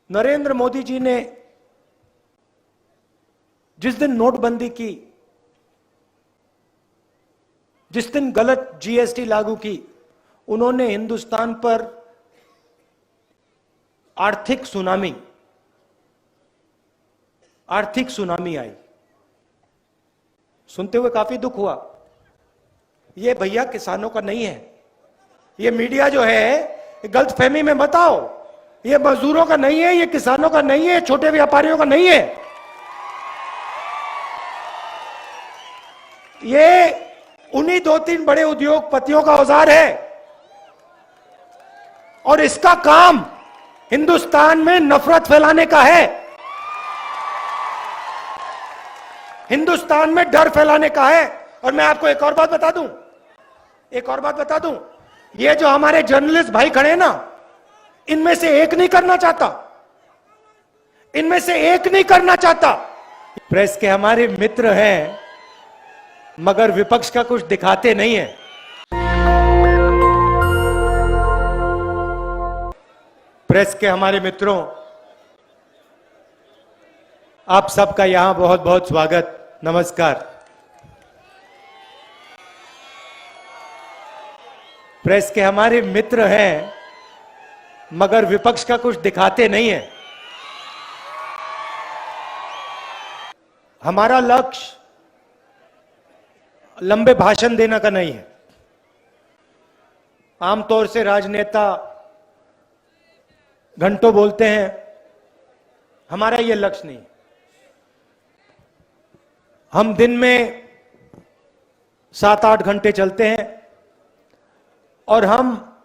नरेंद्र मोदी जी ने जिस दिन नोटबंदी की, जिस दिन गलत जीएसटी लागू की, उन्होंने हिंदुस्तान पर आर्थिक सुनामी आई। सुनते हुए काफी दुख हुआ। ये भैया किसानों का नहीं है। ये मीडिया जो है गलतफहमी में मत आओ। ये मजदूरों का नहीं है, ये किसानों का नहीं है, छोटे व्यापारियों का नहीं है। ये उन्हीं 2-3 बड़े उद्योगपतियों का औजार है। और इसका काम हिंदुस्तान में नफरत फैलाने का है, हिंदुस्तान में डर फैलाने का है। और मैं आपको एक और बात बता दूं, ये जो हमारे जर्नलिस्ट भाई खड़े हैं ना, इनमें से एक नहीं करना चाहता। प्रेस के हमारे मित्र हैं, मगर विपक्ष का कुछ दिखाते नहीं है। प्रेस के हमारे मित्रों, आप सबका यहां बहुत बहुत स्वागत, नमस्कार। प्रेस के हमारे मित्र हैं, मगर विपक्ष का कुछ दिखाते नहीं है। हमारा लक्ष्य लंबे भाषण देना का नहीं है। आमतौर से राजनेता घंटों बोलते हैं, हमारा यह लक्ष्य नहीं। हम दिन में 7-8 घंटे चलते हैं और हम,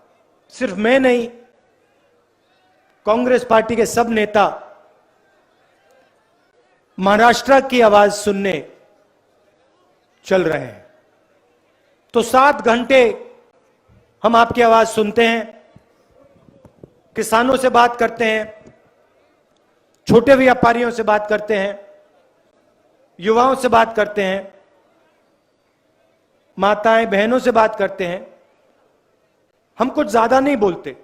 सिर्फ मैं नहीं, कांग्रेस पार्टी के सब नेता महाराष्ट्र की आवाज सुनने चल रहे हैं। तो 7 घंटे हम आपकी आवाज सुनते हैं, किसानों से बात करते हैं, छोटे व्यापारियों से बात करते हैं, युवाओं से बात करते हैं, माताएं बहनों से बात करते हैं। हम कुछ ज्यादा नहीं बोलते,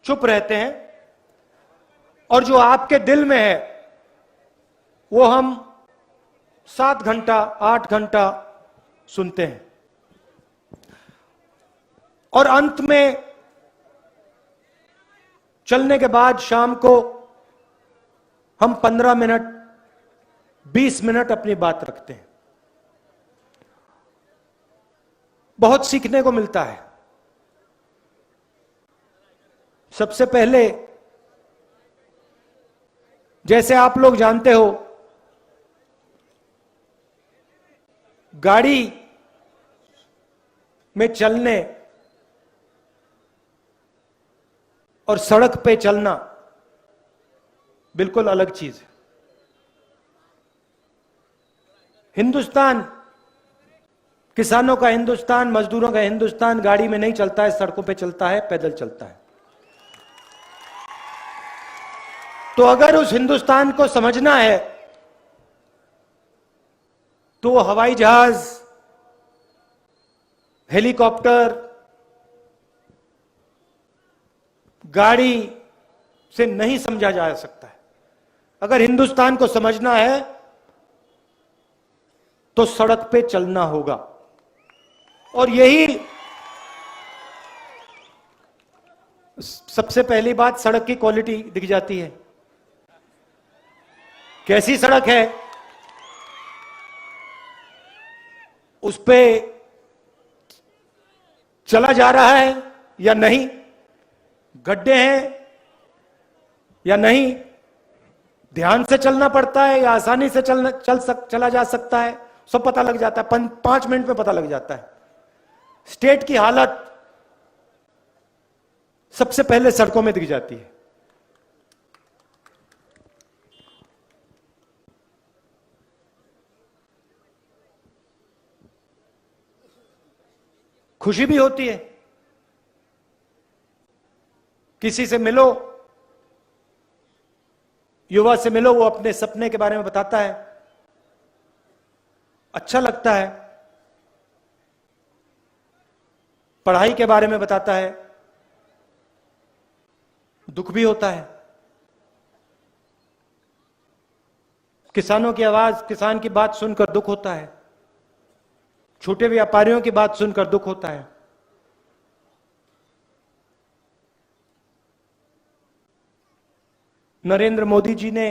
चुप रहते हैं, और जो आपके दिल में है वो हम 7 घंटा 8 घंटा सुनते हैं। और अंत में चलने के बाद शाम को हम 15 मिनट 20 मिनट अपनी बात रखते हैं। बहुत सीखने को मिलता है। सबसे पहले, जैसे आप लोग जानते हो, गाड़ी में चलने और सड़क पे चलना बिल्कुल अलग चीज है। हिंदुस्तान, किसानों का हिंदुस्तान, मजदूरों का हिंदुस्तान गाड़ी में नहीं चलता है, सड़कों पे चलता है, पैदल चलता है। तो अगर उस हिंदुस्तान को समझना है तो हवाई जहाज, हेलीकॉप्टर, गाड़ी से नहीं समझा जा सकता है। अगर हिंदुस्तान को समझना है तो सड़क पे चलना होगा। और यही सबसे पहली बात, सड़क की क्वालिटी दिख जाती है। कैसी सड़क है, उस पे चला जा रहा है या नहीं, गड्ढे हैं या नहीं, ध्यान से चलना पड़ता है या आसानी से चला जा सकता है, सब पता लग जाता है। 5 मिनट में पता लग जाता है। स्टेट की हालत सबसे पहले सड़कों में दिख जाती है। खुशी भी होती है, किसी से मिलो, युवा से मिलो, वो अपने सपने के बारे में बताता है, अच्छा लगता है। पढ़ाई के बारे में बताता है, दुख भी होता है। किसानों की आवाज, किसान की बात सुनकर दुख होता है, छोटे व्यापारियों की बात सुनकर दुख होता है। नरेंद्र मोदी जी ने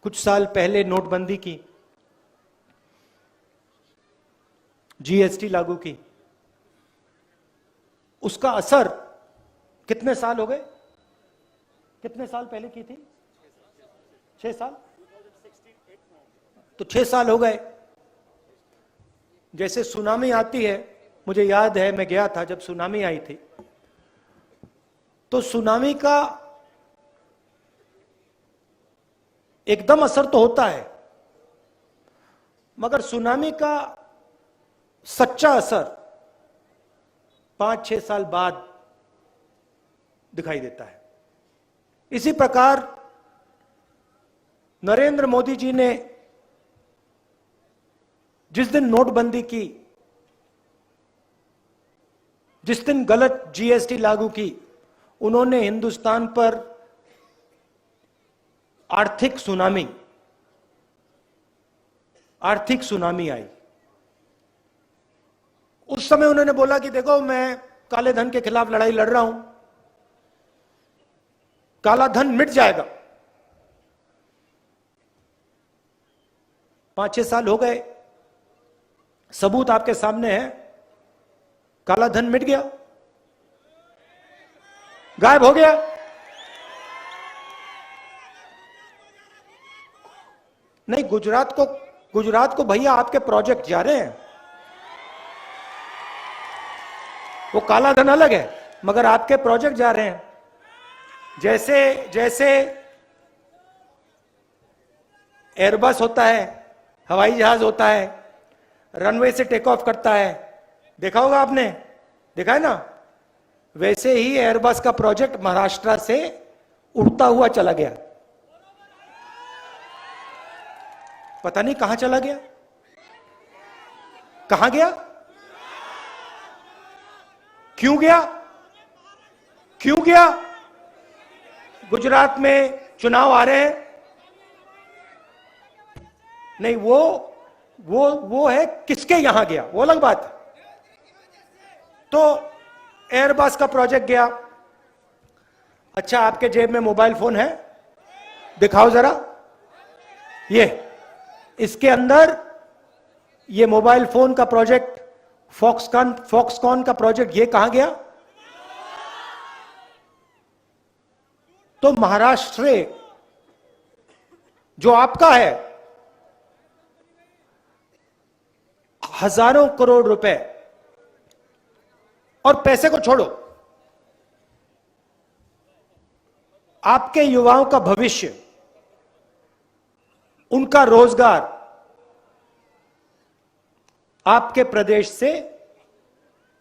कुछ साल पहले नोटबंदी की, जीएसटी लागू की। उसका असर कितने साल हो गए? कितने साल पहले की थी? 6 साल। तो 6 साल हो गए। जैसे सुनामी आती है, मुझे याद है मैं गया था जब सुनामी आई थी, तो सुनामी का एकदम असर तो होता है, मगर सुनामी का सच्चा असर 5-6 साल बाद दिखाई देता है। इसी प्रकार नरेंद्र मोदी जी ने जिस दिन नोटबंदी की, जिस दिन गलत जीएसटी लागू की, उन्होंने हिंदुस्तान पर आर्थिक सुनामी आई। उस समय उन्होंने बोला कि देखो, मैं काले धन के खिलाफ लड़ाई लड़ रहा हूं, काला धन मिट जाएगा। 5-6 साल हो गए, सबूत आपके सामने है, काला धन मिट गया, गायब हो गया। नहीं, गुजरात को भैया आपके प्रोजेक्ट जा रहे हैं, वो काला धन अलग है, मगर आपके प्रोजेक्ट जा रहे हैं। जैसे एयरबस होता है, हवाई जहाज होता है, रनवे से टेक ऑफ करता है, देखा होगा आपने, देखा है ना? वैसे ही एयरबस का प्रोजेक्ट महाराष्ट्र से उड़ता हुआ चला गया, पता नहीं कहां चला गया, कहां गया, क्यों गया, क्यों गया? गुजरात में चुनाव आ रहे हैं, नहीं वो है किसके यहां गया, वो अलग बात है। तो एयरबस का प्रोजेक्ट गया। अच्छा, आपके जेब में मोबाइल फोन है, दिखाओ जरा, ये इसके अंदर ये मोबाइल फोन का प्रोजेक्ट, फॉक्सकॉन का प्रोजेक्ट, ये कहां गया? तो महाराष्ट्र जो आपका है, हजारों करोड़ रुपए, और पैसे को छोड़ो, आपके युवाओं का भविष्य, उनका रोजगार आपके प्रदेश से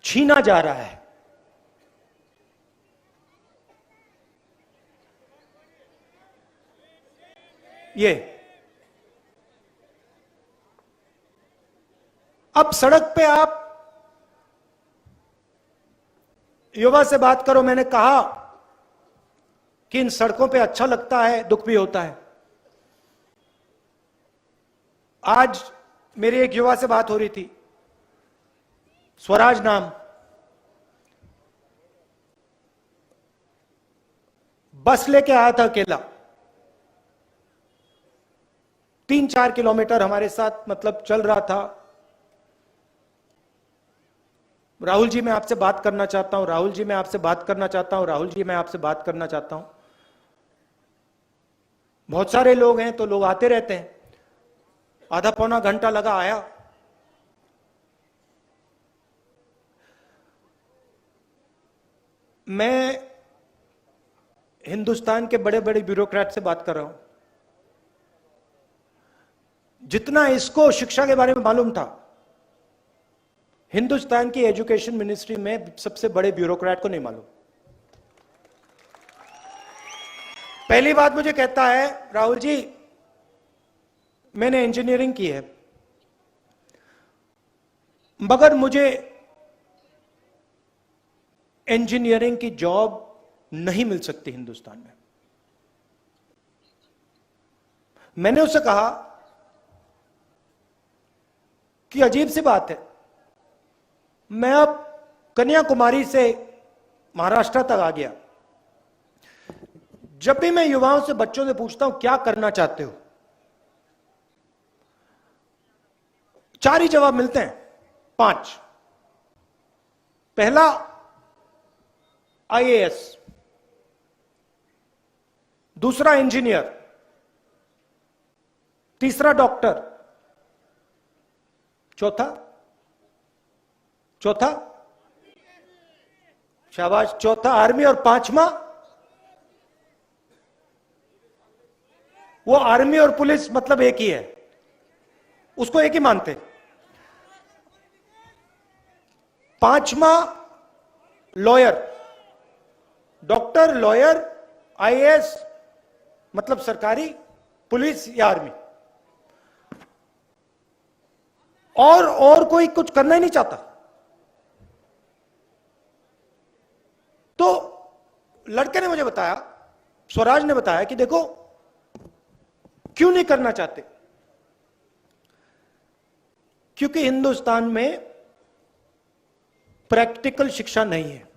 छीना जा रहा है। ये अब सड़क पे आप युवा से बात करो, मैंने कहा कि इन सड़कों पे अच्छा लगता है, दुख भी होता है। आज मेरी एक युवा से बात हो रही थी, स्वराज नाम, बस लेके आया था अकेला, 3-4 किलोमीटर हमारे साथ मतलब चल रहा था। राहुल जी मैं आपसे बात करना चाहता हूं, राहुल जी मैं आपसे बात करना चाहता हूं, राहुल जी मैं आपसे बात करना चाहता हूं। बहुत सारे लोग हैं तो लोग आते रहते हैं। आधा पौना घंटा लगा, आया। मैं हिंदुस्तान के बड़े बड़े ब्यूरोक्रेट से बात कर रहा हूं। जितना इसको शिक्षा के बारे में मालूम था, हिंदुस्तान की एजुकेशन मिनिस्ट्री में सबसे बड़े ब्यूरोक्रेट को नहीं मालूम। पहली बात मुझे कहता है, राहुल जी मैंने इंजीनियरिंग की है, मगर मुझे इंजीनियरिंग की जॉब नहीं मिल सकती हिंदुस्तान में। मैंने उससे कहा कि अजीब सी बात है, मैं अब कन्याकुमारी से महाराष्ट्र तक आ गया। जब भी मैं युवाओं से, बच्चों से पूछता हूं क्या करना चाहते हो, 4 ही जवाब मिलते हैं, 5। पहला आईएएस, दूसरा इंजीनियर, तीसरा डॉक्टर, चौथा शाबाश, चौथा आर्मी, और 5वां वो आर्मी और पुलिस मतलब एक ही है, उसको एक ही मानते। 5वां लॉयर, डॉक्टर, लॉयर, आईएएस मतलब सरकारी, पुलिस या आर्मी, और कोई कुछ करना ही नहीं चाहता। तो लड़के ने मुझे बताया, स्वराज ने बताया कि देखो क्यों नहीं करना चाहते, क्योंकि हिंदुस्तान में प्रैक्टिकल शिक्षा नहीं है।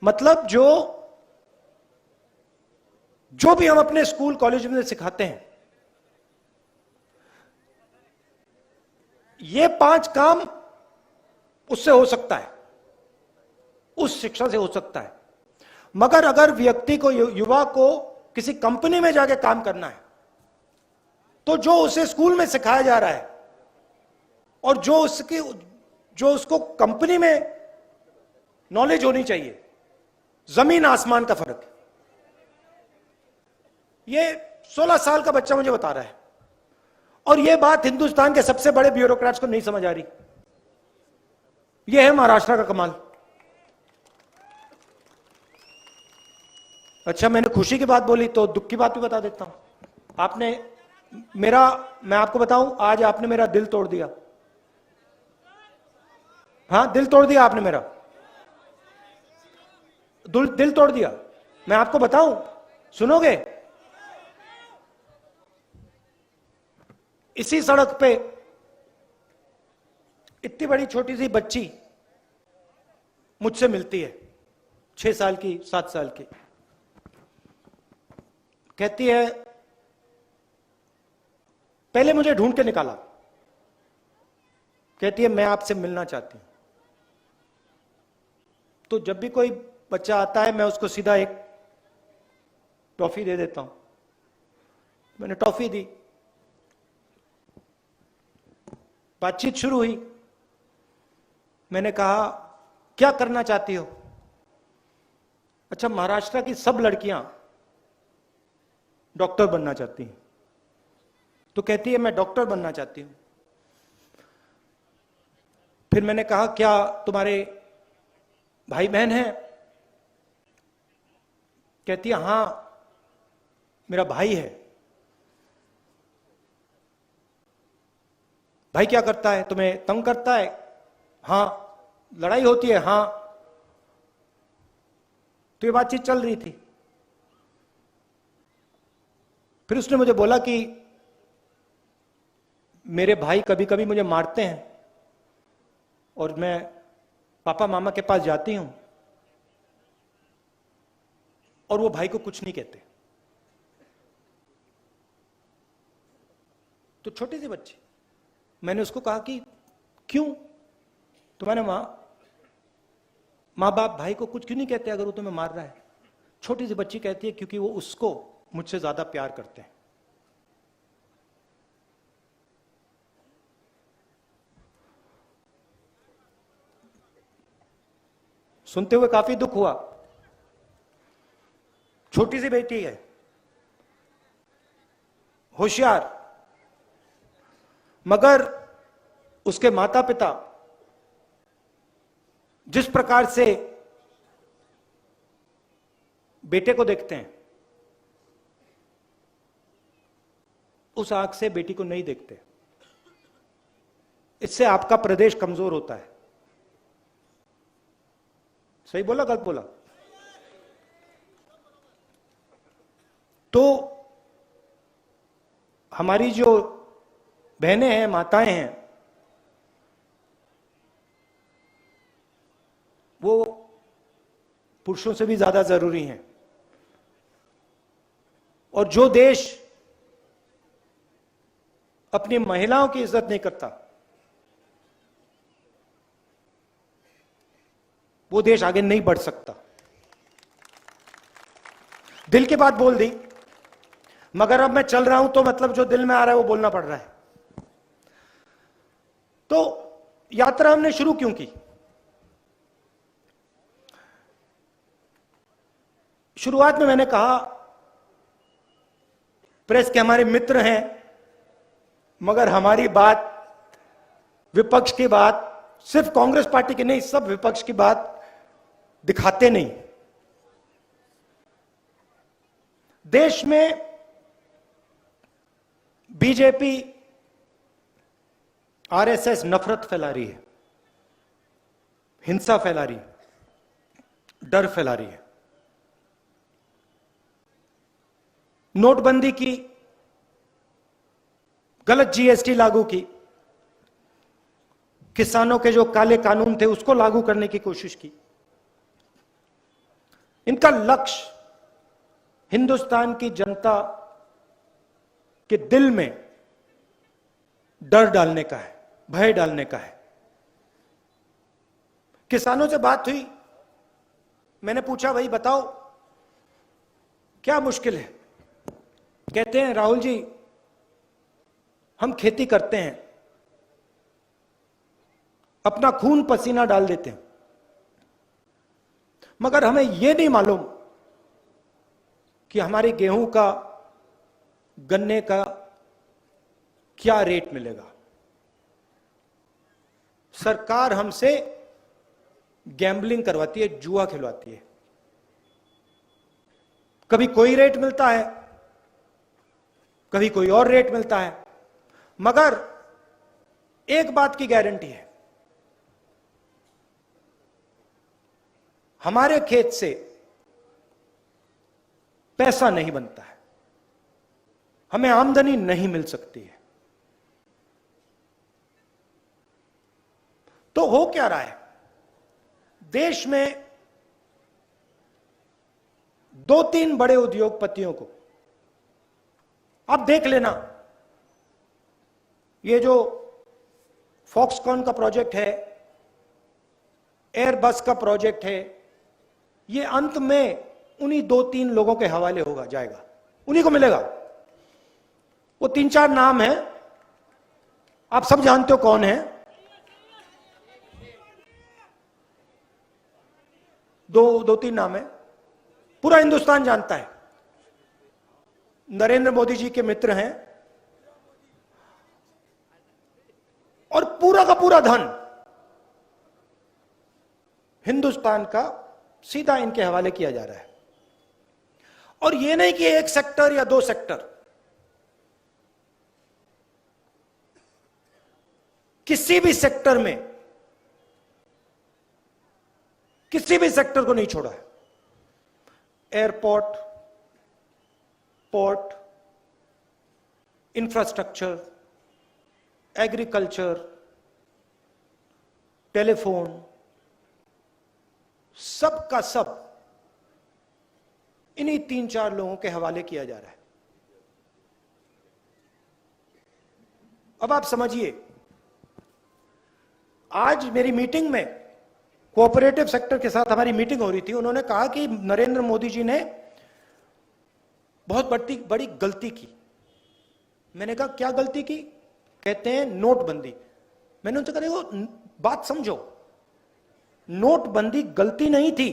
मतलब जो भी हम अपने स्कूल कॉलेज में सिखाते हैं, ये 5 काम उससे हो सकता है, उस शिक्षा से हो सकता है। मगर अगर व्यक्ति को, युवा को किसी कंपनी में जाके काम करना है, तो जो उसे स्कूल में सिखाया जा रहा है और जो उसको कंपनी में नॉलेज होनी चाहिए, जमीन आसमान का फर्क है। ये 16 साल का बच्चा मुझे बता रहा है, और यह बात हिंदुस्तान के सबसे बड़े ब्यूरोक्रेट्स को नहीं समझ आ रही। यह है महाराष्ट्र का कमाल। अच्छा, मैंने खुशी की बात बोली तो दुख की बात भी बता देता हूं। मैं आपको बताऊं, आज आपने मेरा दिल तोड़ दिया। हाँ, दिल तोड़ दिया आपने मेरा, दिल तोड़ दिया। मैं आपको बताऊं, सुनोगे? इसी सड़क पे इतनी बड़ी छोटी सी बच्ची मुझसे मिलती है, 6 साल की, 7 साल की। कहती है, पहले मुझे ढूंढ के निकाला, कहती है मैं आपसे मिलना चाहती हूं। तो जब भी कोई बच्चा आता है, मैं उसको सीधा एक टॉफी दे देता हूं। मैंने टॉफी दी, बातचीत शुरू हुई। मैंने कहा क्या करना चाहती हो? अच्छा, महाराष्ट्र की सब लड़कियां डॉक्टर बनना चाहती हैं। तो कहती है मैं डॉक्टर बनना चाहती हूं। फिर मैंने कहा क्या तुम्हारे भाई बहन हैं? कहती है हां, मेरा भाई है। भाई क्या करता है? तुम्हें तंग करता है? हां। लड़ाई होती है? हां। तो ये बातचीत चल रही थी। फिर उसने मुझे बोला कि मेरे भाई कभी कभी मुझे मारते हैं और मैं पापा मामा के पास जाती हूं और वो भाई को कुछ नहीं कहते। तो छोटी सी बच्ची, मैंने उसको कहा कि क्यों तुम्हारे माँ बाप भाई को कुछ क्यों नहीं कहते अगर वो तुम्हें मार रहा है? छोटी सी बच्ची कहती है क्योंकि वो उसको मुझसे ज्यादा प्यार करते हैं। सुनते हुए काफी दुख हुआ। छोटी सी बेटी है, होशियार, मगर उसके माता पिता जिस प्रकार से बेटे को देखते हैं, उस आंख से बेटी को नहीं देखते। इससे आपका प्रदेश कमजोर होता है। सही बोला, गलत बोला? तो हमारी जो बहनें हैं, माताएं हैं, वो पुरुषों से भी ज्यादा जरूरी हैं। और जो देश अपनी महिलाओं की इज्जत नहीं करता, वो देश आगे नहीं बढ़ सकता। दिल की बात बोल दी, मगर अब मैं चल रहा हूं तो मतलब जो दिल में आ रहा है वो बोलना पड़ रहा है। तो यात्रा हमने शुरू क्यों की? शुरुआत में मैंने कहा प्रेस के हमारे मित्र हैं, मगर हमारी बात, विपक्ष की बात, सिर्फ कांग्रेस पार्टी की नहीं, सब विपक्ष की बात दिखाते नहीं। देश में बीजेपी, आरएसएस नफरत फैला रही है, हिंसा फैला रही है, डर फैला रही है। नोटबंदी की, गलत जीएसटी लागू की, किसानों के जो काले कानून थे उसको लागू करने की कोशिश की। इनका लक्ष्य हिंदुस्तान की जनता के दिल में डर डालने का है, भय डालने का है। किसानों से बात हुई, मैंने पूछा भाई बताओ क्या मुश्किल है? कहते हैं राहुल जी, हम खेती करते हैं, अपना खून पसीना डाल देते हैं, मगर हमें यह नहीं मालूम कि हमारे गेहूं का, गन्ने का क्या रेट मिलेगा। सरकार हमसे गैम्बलिंग करवाती है, जुआ खिलवाती है। कभी कोई रेट मिलता है, कभी कोई और रेट मिलता है, मगर एक बात की गारंटी है, हमारे खेत से पैसा नहीं बनता है, हमें आमदनी नहीं मिल सकती है। तो हो क्या रहा है? देश में 2-3 बड़े उद्योगपतियों को, आप देख लेना, ये जो फॉक्सकॉन का प्रोजेक्ट है, एयरबस का प्रोजेक्ट है, ये अंत में उन्हीं 2-3 लोगों के हवाले होगा, जाएगा, उन्हीं को मिलेगा। वो 3-4 नाम हैं, आप सब जानते हो कौन है। दो तीन नाम है, पूरा हिंदुस्तान जानता है। नरेंद्र मोदी जी के मित्र हैं और पूरा का पूरा धन हिंदुस्तान का सीधा इनके हवाले किया जा रहा है। और यह नहीं कि एक सेक्टर या 2 सेक्टर, किसी भी सेक्टर में, किसी भी सेक्टर को नहीं छोड़ा है। Airport, port, infrastructure, agriculture, telephone, सब का सब इन्हीं 3-4 लोगों के हवाले किया जा रहा है। अब आप समझिए, आज मेरी मीटिंग में कोऑपरेटिव सेक्टर के साथ हमारी मीटिंग हो रही थी। उन्होंने कहा कि नरेंद्र मोदी जी ने बहुत बड़ी गलती की। मैंने कहा क्या गलती की? कहते हैं नोटबंदी। मैंने उनसे कहा देखो बात समझो, नोटबंदी गलती नहीं थी,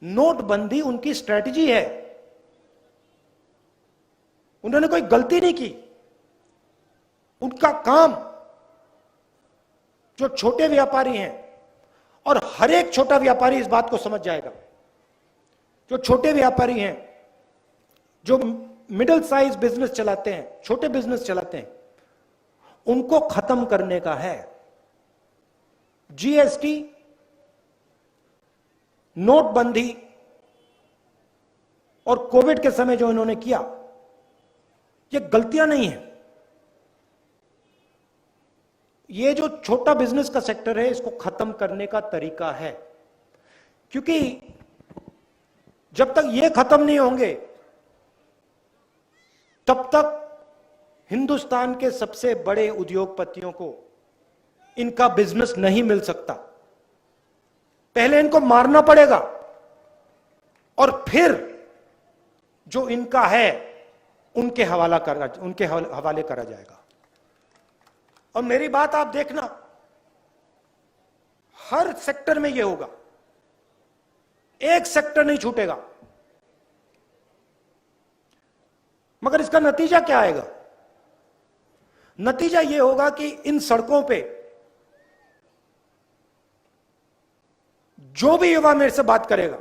नोटबंदी उनकी स्ट्रेटजी है, उन्होंने कोई गलती नहीं की। उनका काम, जो छोटे व्यापारी हैं, और हर एक छोटा व्यापारी इस बात को समझ जाएगा, जो छोटे व्यापारी हैं, जो मिडिल साइज बिजनेस चलाते हैं, छोटे बिजनेस चलाते हैं, उनको खत्म करने का है। जीएसटी, नोटबंदी और कोविड के समय जो इन्होंने किया, ये गलतियां नहीं है। ये जो छोटा बिजनेस का सेक्टर है, इसको खत्म करने का तरीका है, क्योंकि जब तक ये खत्म नहीं होंगे तब तक हिंदुस्तान के सबसे बड़े उद्योगपतियों को इनका बिजनेस नहीं मिल सकता। पहले इनको मारना पड़ेगा और फिर जो इनका है उनके हवाले करा जाएगा। और मेरी बात आप देखना, हर सेक्टर में यह होगा, एक सेक्टर नहीं छूटेगा। मगर इसका नतीजा क्या आएगा? नतीजा यह होगा कि इन सड़कों पे जो भी युवा मेरे से बात करेगा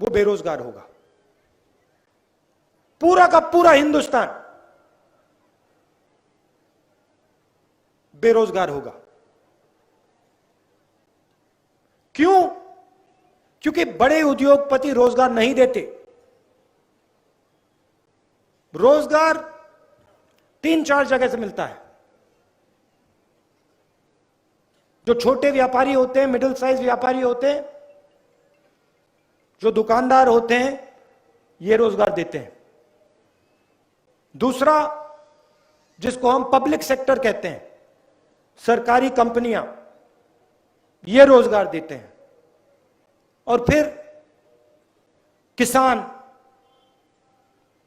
वो बेरोजगार होगा। पूरा का पूरा हिंदुस्तान बेरोजगार होगा। क्यों? क्योंकि बड़े उद्योगपति रोजगार नहीं देते। रोजगार 3-4 जगह से मिलता है। जो छोटे व्यापारी होते हैं, मिडिल साइज व्यापारी होते हैं, जो दुकानदार होते हैं, ये रोजगार देते हैं। दूसरा, जिसको हम पब्लिक सेक्टर कहते हैं, सरकारी कंपनियां, ये रोजगार देते हैं। और फिर किसान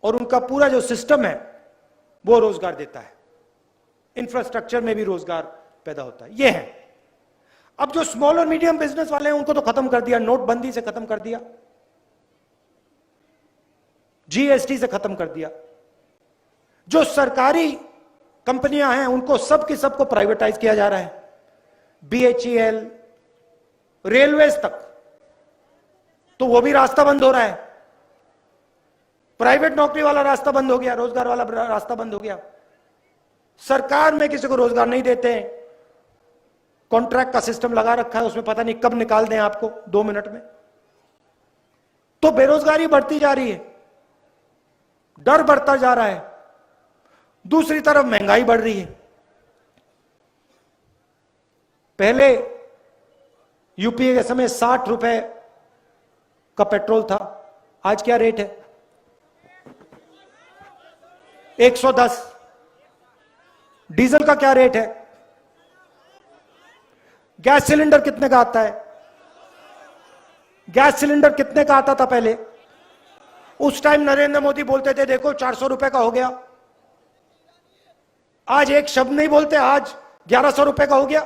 और उनका पूरा जो सिस्टम है वो रोजगार देता है। इंफ्रास्ट्रक्चर में भी रोजगार पैदा होता है। ये है। अब जो स्मॉल और मीडियम बिजनेस वाले हैं उनको तो खत्म कर दिया, नोटबंदी से खत्म कर दिया, जीएसटी से खत्म कर दिया। जो सरकारी कंपनियां हैं उनको सब की सबको प्राइवेटाइज किया जा रहा है। बीएचईएल, रेलवेज तक, तो वो भी रास्ता बंद हो रहा है। प्राइवेट नौकरी वाला रास्ता बंद हो गया, रोजगार वाला रास्ता बंद हो गया। सरकार में किसी को रोजगार नहीं देते हैं, कॉन्ट्रैक्ट का सिस्टम लगा रखा है, उसमें पता नहीं कब निकाल दें आपको 2 मिनट में। तो बेरोजगारी बढ़ती जा रही है, डर बढ़ता जा रहा है। दूसरी तरफ महंगाई बढ़ रही है। पहले यूपीए के समय 60 रुपए का पेट्रोल था, आज क्या रेट है? 110। डीजल का क्या रेट है? गैस सिलेंडर कितने का आता है? गैस सिलेंडर कितने का आता था पहले? उस टाइम नरेंद्र मोदी बोलते थे देखो 400 रुपए का हो गया। आज एक शब्द नहीं बोलते, आज 1100 रुपए का हो गया।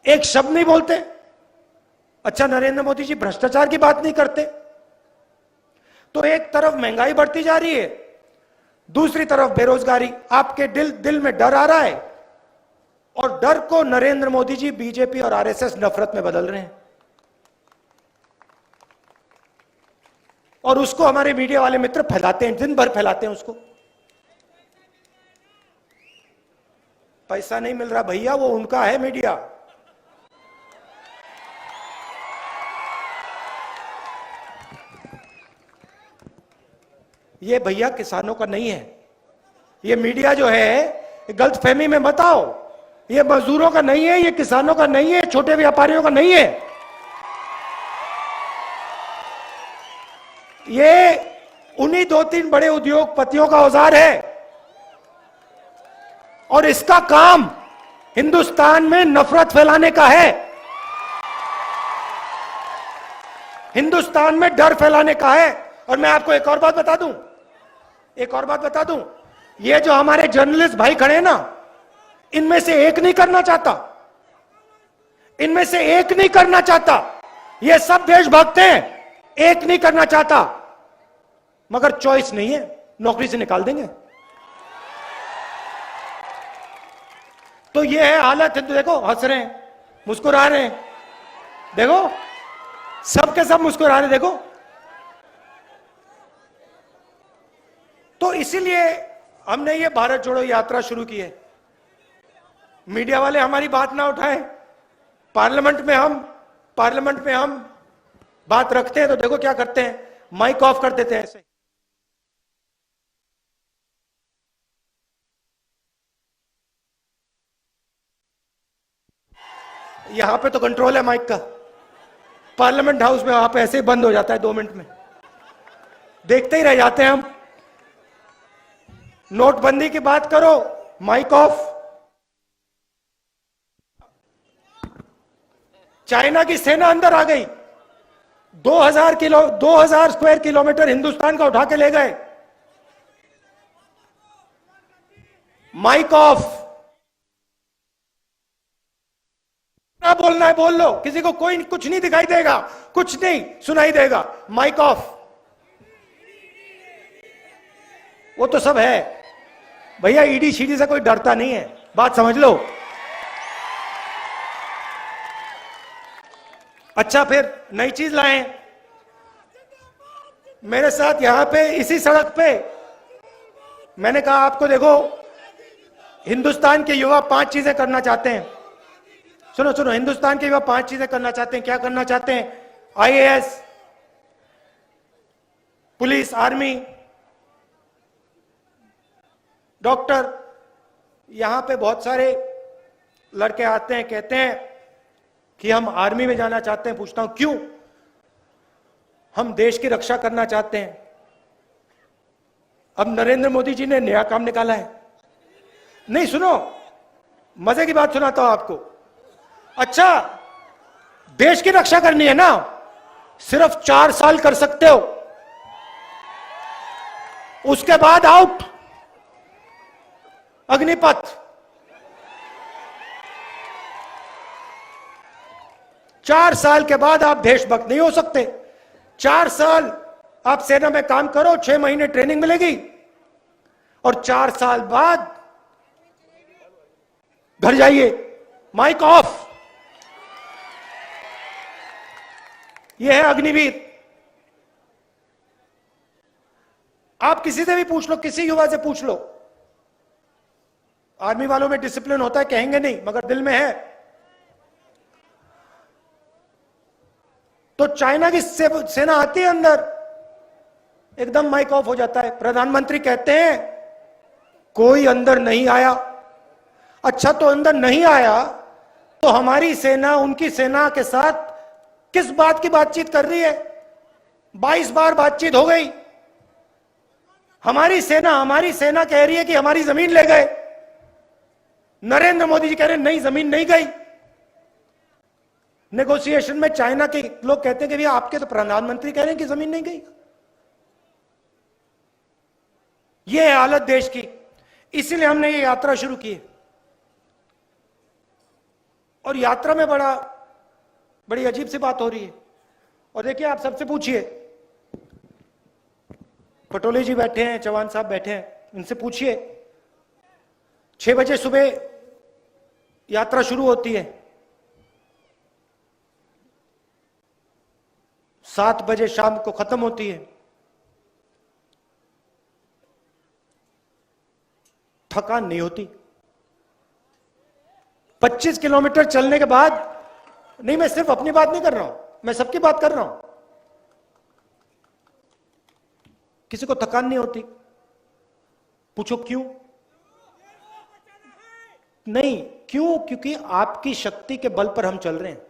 एक शब्द नहीं बोलते। अच्छा, नरेंद्र मोदी जी भ्रष्टाचार की बात नहीं करते। तो एक तरफ महंगाई बढ़ती जा रही है, दूसरी तरफ बेरोजगारी। आपके दिल में डर आ रहा है, और डर को नरेंद्र मोदी जी, बीजेपी और आरएसएस नफरत में बदल रहे हैं। और उसको हमारे मीडिया वाले मित्र फैलाते हैं, दिन भर फैलाते हैं उसको। पैसा नहीं मिल रहा भैया, वो उनका है मीडिया। ये भैया किसानों का नहीं है। ये मीडिया जो है, गलतफहमी में मत आओ, ये मजदूरों का नहीं है, ये किसानों का नहीं है, छोटे व्यापारियों का नहीं है। ये उन्हीं 2-3 बड़े उद्योगपतियों का औजार है। और इसका काम हिंदुस्तान में नफरत फैलाने का है, हिंदुस्तान में डर फैलाने का है। और मैं आपको एक और बात बता दूं, ये जो हमारे जर्नलिस्ट भाई खड़े हैं ना, इनमें से एक नहीं करना चाहता, ये सब देशभक्त हैं, एक नहीं करना चाहता, मगर चॉइस नहीं है, नौकरी से निकाल देंगे। तो ये है हालत। देखो, हंस रहे हैं, मुस्कुरा रहे हैं, देखो सबके सब मुस्कुरा रहे, देखो। तो इसीलिए हमने ये भारत जोड़ो यात्रा शुरू की है। मीडिया वाले हमारी बात ना उठाएं, पार्लियामेंट में हम बात रखते हैं तो देखो क्या करते हैं, माइक ऑफ कर देते हैं ऐसे। यहां पे तो कंट्रोल है माइक का, पार्लियामेंट हाउस में वहां पे ऐसे ही बंद हो जाता है 2 मिनट में, देखते ही रह जाते हैं हम। नोटबंदी की बात करो, माइक ऑफ। चाइना की सेना अंदर आ गई, 2000 स्क्वायर किलोमीटर हिंदुस्तान का उठा के ले गए, माइक ऑफ। ना बोलना है बोल लो, किसी को कोई कुछ नहीं दिखाई देगा, कुछ नहीं सुनाई देगा, माइक ऑफ। वो तो सब है भैया, ईडी शीडी से कोई डरता नहीं है, बात समझ लो। अच्छा, फिर नई चीज लाए मेरे साथ यहां पे इसी सड़क पे। मैंने कहा आपको देखो, हिंदुस्तान के युवा 5 चीजें करना चाहते हैं। सुनो सुनो, हिंदुस्तान के युवा 5 चीजें करना चाहते हैं। क्या करना चाहते हैं? IAS, police, army, doctor. यहां पे बहुत सारे लड़के आते हैं, कहते हैं कि हम आर्मी में जाना चाहते हैं। पूछता हूं क्यों? हम देश की रक्षा करना चाहते हैं। अब नरेंद्र मोदी जी ने नया काम निकाला है। नहीं, सुनो, मजे की बात सुनाता हूं आपको। अच्छा, देश की रक्षा करनी है ना, सिर्फ 4 साल कर सकते हो, उसके बाद आउट, अग्निपथ। 4 साल के बाद आप देशभक्त नहीं हो सकते। 4 साल आप सेना में काम करो, 6 महीने ट्रेनिंग मिलेगी, और 4 साल बाद घर जाइए, माइक ऑफ। यह है अग्निवीर। आप किसी से भी पूछ लो, किसी युवा से पूछ लो, आर्मी वालों में डिसिप्लिन होता है कहेंगे नहीं, मगर दिल में है। तो चाइना की सेना आती है अंदर, एकदम माइक ऑफ हो जाता है। प्रधानमंत्री कहते हैं कोई अंदर नहीं आया। अच्छा, तो अंदर नहीं आया तो हमारी सेना उनकी सेना के साथ किस बात की बातचीत कर रही है? 22 बार बातचीत हो गई। हमारी सेना कह रही है कि हमारी जमीन ले गए। नरेंद्र मोदी जी कह रहे हैं नहीं, जमीन नहीं गई। नेगोशिएशन में चाइना के लोग कहते हैं कि भैया आपके तो प्रधानमंत्री कह रहे हैं कि जमीन नहीं गई। यह है हालत देश की। इसीलिए हमने ये यात्रा शुरू की है। और यात्रा में बड़ी अजीब सी बात हो रही है। और देखिए, आप सबसे पूछिए, पटोले जी बैठे हैं, चौहान साहब बैठे हैं, इनसे पूछिए। 6 बजे सुबह यात्रा शुरू होती है, 7 बजे शाम को खत्म होती है। थकान नहीं होती। 25 किलोमीटर चलने के बाद, नहीं, मैं सिर्फ अपनी बात नहीं कर रहा हूं, मैं सबकी बात कर रहा हूं। किसी को थकान नहीं होती। पूछो क्यों? नहीं, क्यों? क्योंकि आपकी शक्ति के बल पर हम चल रहे हैं।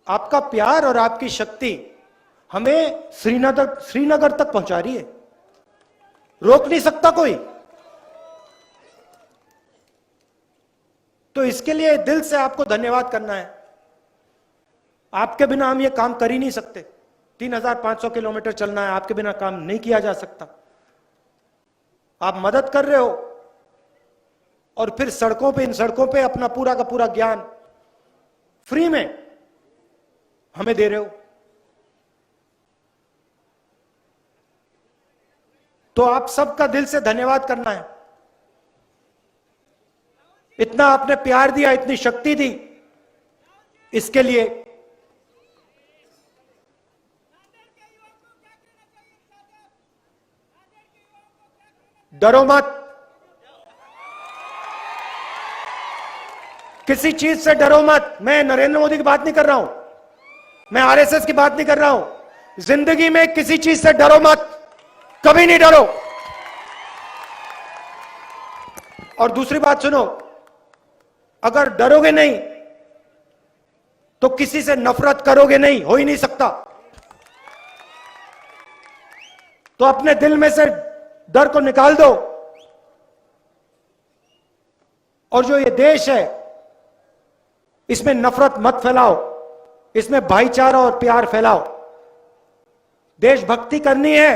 आपका प्यार और आपकी शक्ति हमें श्रीनगर तक पहुंचा रही है। रोक नहीं सकता कोई। तो इसके लिए दिल से आपको धन्यवाद करना है। आपके बिना हम ये काम कर ही नहीं सकते। 3500 किलोमीटर चलना है, आपके बिना काम नहीं किया जा सकता। आप मदद कर रहे हो, और फिर इन सड़कों पे अपना पूरा का पूरा ज्ञान फ्री में हमें दे रहे हो। तो आप सबका दिल से धन्यवाद करना है। इतना आपने प्यार दिया, इतनी शक्ति दी, इसके लिए डरो मत। किसी चीज से डरो मत। मैं नरेंद्र मोदी की बात नहीं कर रहा हूं, मैं आरएसएस की बात नहीं कर रहा हूं। जिंदगी में किसी चीज से डरो मत, कभी नहीं डरो। और दूसरी बात सुनो, अगर डरोगे नहीं तो किसी से नफरत करोगे नहीं, हो ही नहीं सकता। तो अपने दिल में से डर को निकाल दो, और जो ये देश है इसमें नफरत मत फैलाओ, इसमें भाईचारा और प्यार फैलाओ। देशभक्ति करनी है।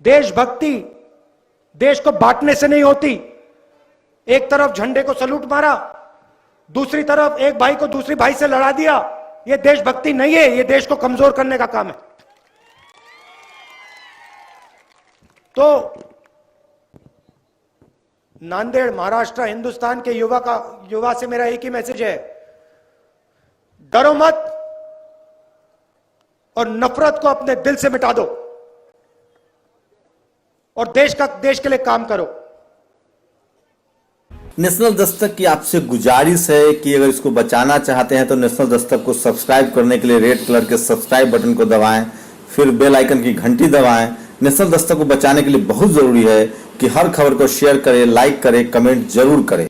देशभक्ति देश को बांटने से नहीं होती। एक तरफ झंडे को सलूट मारा, दूसरी तरफ एक भाई को दूसरी भाई से लड़ा दिया, यह देशभक्ति नहीं है, यह देश को कमजोर करने का काम है। तो नांदेड़, महाराष्ट्र, हिंदुस्तान के युवा से मेरा एक ही मैसेज है, डरो मत और नफरत को अपने दिल से मिटा दो और देश के लिए काम करो। नेशनल दस्तक की आपसे गुजारिश है कि अगर इसको बचाना चाहते हैं तो नेशनल दस्तक को सब्सक्राइब करने के लिए रेड कलर के सब्सक्राइब बटन को दबाएं, फिर बेल आइकन की घंटी दबाएं। नेशनल दस्तक को बचाने के लिए बहुत जरूरी है कि हर खबर को शेयर करें, लाइक करें, कमेंट जरूर करें।